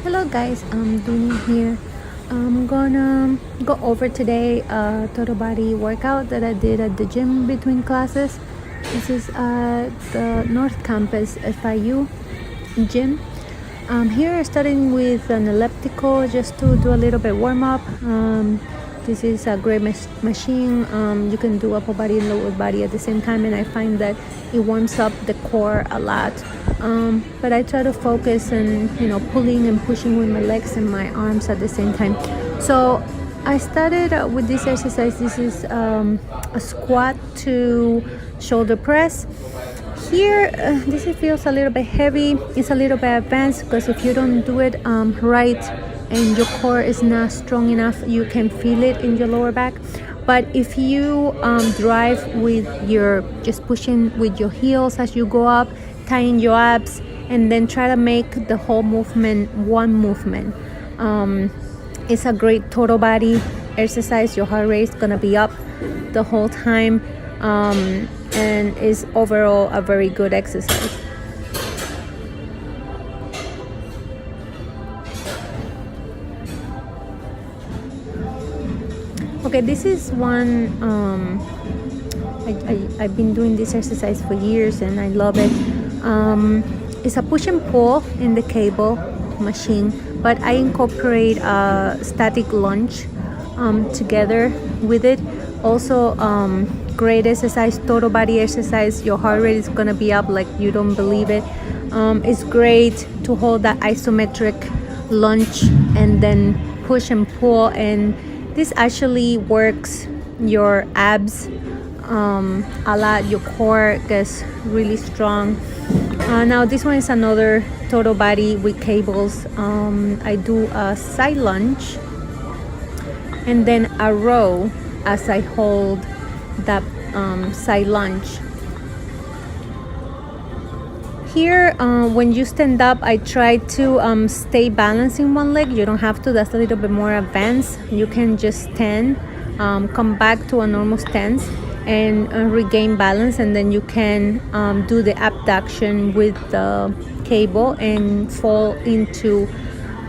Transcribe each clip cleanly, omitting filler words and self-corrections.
Hello guys, I'm Duni here. I'm gonna go over today a total body workout that I did at the gym between classes. This is at the North Campus FIU gym. Here starting with an elliptical just to do a little bit warm up. This is a great machine. You can do upper body and lower body at the same time, and I find that it warms up the core a lot. But I try to focus on pulling and pushing with my legs and my arms at the same time. So I started with this exercise. This is a squat to shoulder press. Here this feels a little bit heavy. It's a little bit advanced because if you don't do it right and your core is not strong enough, you can feel it in your lower back. But if you drive with your just pushing with your heels as you go up, tying your abs, and then try to make the whole movement one movement, it's a great total body exercise. Your heart rate is gonna be up the whole time, and is overall a very good exercise. Okay, this is one I've been doing this exercise for years and I love it. It's a push and pull in the cable machine, but I incorporate a static lunge together with it. Also, great exercise, total body exercise. Your heart rate is gonna be up like you don't believe it. It's great to hold that isometric lunge and then push and pull, and this actually works your abs a lot. Your core gets really strong. Now this one is another total body with cables. I do a side lunge and then a row as I hold that side lunge. Here, when you stand up, I try to stay balanced in one leg. You don't have to, that's a little bit more advanced. You can just stand, come back to a normal stance and regain balance, and then you can do the abduction with the cable and fall into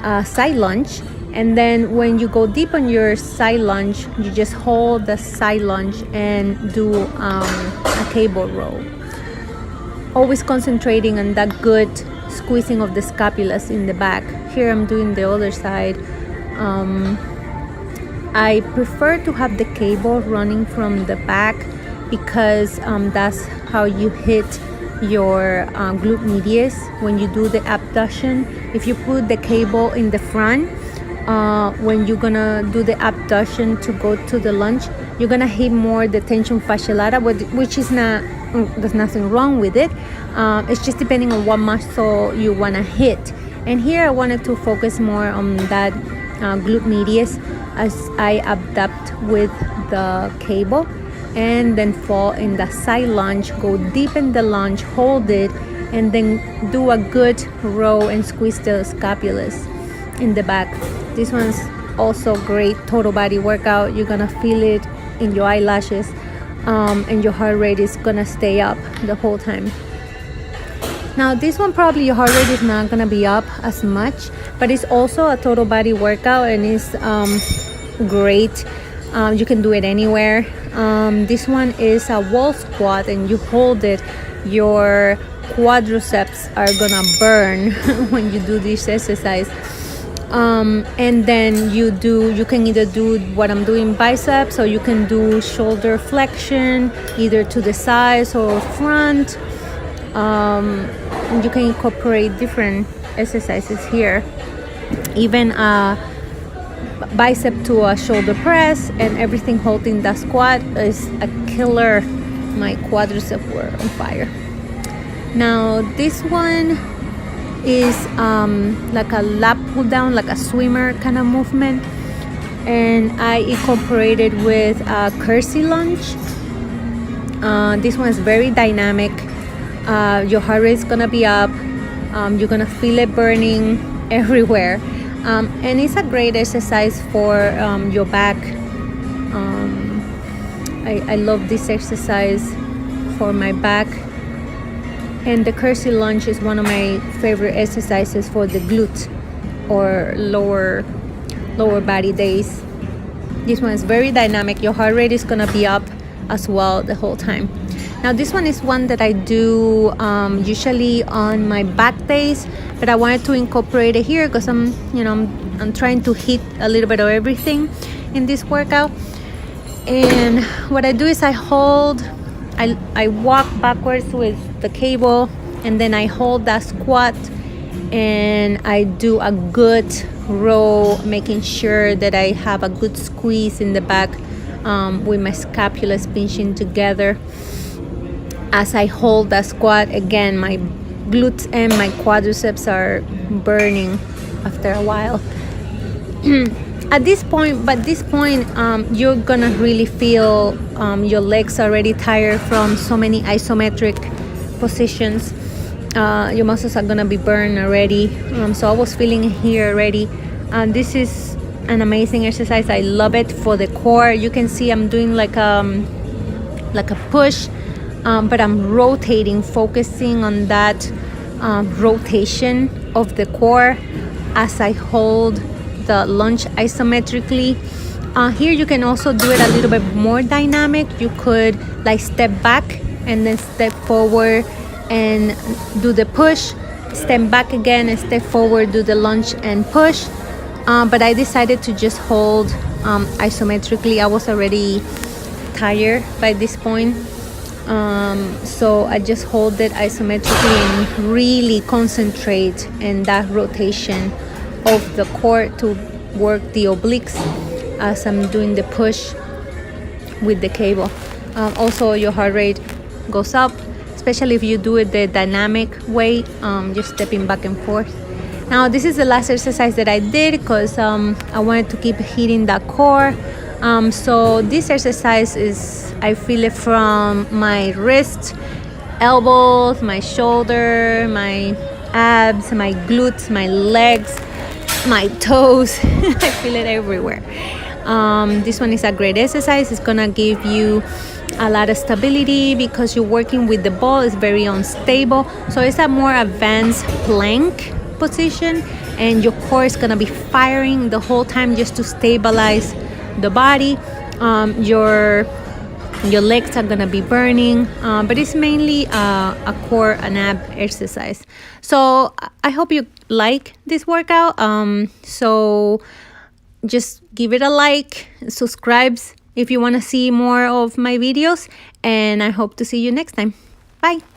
a side lunge. And then when you go deep on your side lunge, you just hold the side lunge and do a cable row. Always concentrating on that good squeezing of the scapulas in the back. Here I'm doing the other side. I prefer to have the cable running from the back because that's how you hit your glute medius when you do the abduction. If you put the cable in the front, when you're gonna do the abduction to go to the lunge, you're gonna hit more the tension fascia lata, which is not, there's nothing wrong with it. It's just depending on what muscle you wanna hit. And here I wanted to focus more on that glute medius as I abduct with the cable and then fall in the side lunge, go deep in the lunge, hold it, and then do a good row and squeeze the scapulas in the back. This one's also great total body workout. You're gonna feel it in your eyelashes, and your heart rate is gonna stay up the whole time. Now this one, probably your heart rate is not gonna be up as much, but it's also a total body workout and it's great. You can do it anywhere. This one is a wall squat and you hold it. Your quadriceps are gonna burn when you do this exercise. And then you can either do what I'm doing, biceps, or you can do shoulder flexion, either to the sides or front. You can incorporate different exercises here, even a bicep to a shoulder press, and everything holding that squat is a killer. My quadriceps were on fire. Now this one is like a lap pull down, like a swimmer kind of movement, and I incorporated with a curtsy lunge. This one is very dynamic. Your heart rate is gonna be up. You're gonna feel it burning everywhere, and it's a great exercise for your back. I love this exercise for my back. And the curtsy lunge is one of my favorite exercises for the glute. or lower body days. This one is very dynamic. Your heart rate is gonna be up as well the whole time. Now this one is one that I do usually on my back days, but I wanted to incorporate it here because I'm trying to hit a little bit of everything in this workout. And what I do is I walk backwards with the cable, and then I hold that squat, and I do a good row, making sure that I have a good squeeze in the back with my scapula pinching together. As I hold that squat, again, my glutes and my quadriceps are burning after a while. At this point, you're gonna really feel your legs already tired from so many isometric positions. Your muscles are gonna be burned already. So I was feeling it here already. This is an amazing exercise. I love it for the core. You can see I'm doing like a push, but I'm rotating, focusing on that rotation of the core as I hold the lunge isometrically. Here you can also do it a little bit more dynamic. You could like step back and then step forward and do the push, step back again and step forward, do the lunge and push. But I decided to just hold isometrically. I was already tired by this point. So I just hold it isometrically and really concentrate in that rotation of the core to work the obliques as I'm doing the push with the cable. Also your heart rate goes up, especially if you do it the dynamic way, just stepping back and forth. Now this is the last exercise that I did because I wanted to keep hitting that core. So this exercise is, I feel it from my wrist, elbows, my shoulder, my abs, my glutes, my legs, my toes. I feel it everywhere. This one is a great exercise. It's gonna give you a lot of stability because you're working with the ball. It's very unstable, so it's a more advanced plank position, and your core is gonna be firing the whole time just to stabilize the body. Your legs are gonna be burning, but it's mainly a core and ab exercise. So I hope you like this workout. So just give it a like, subscribe if you want to see more of my videos, and I hope to see you next time. Bye.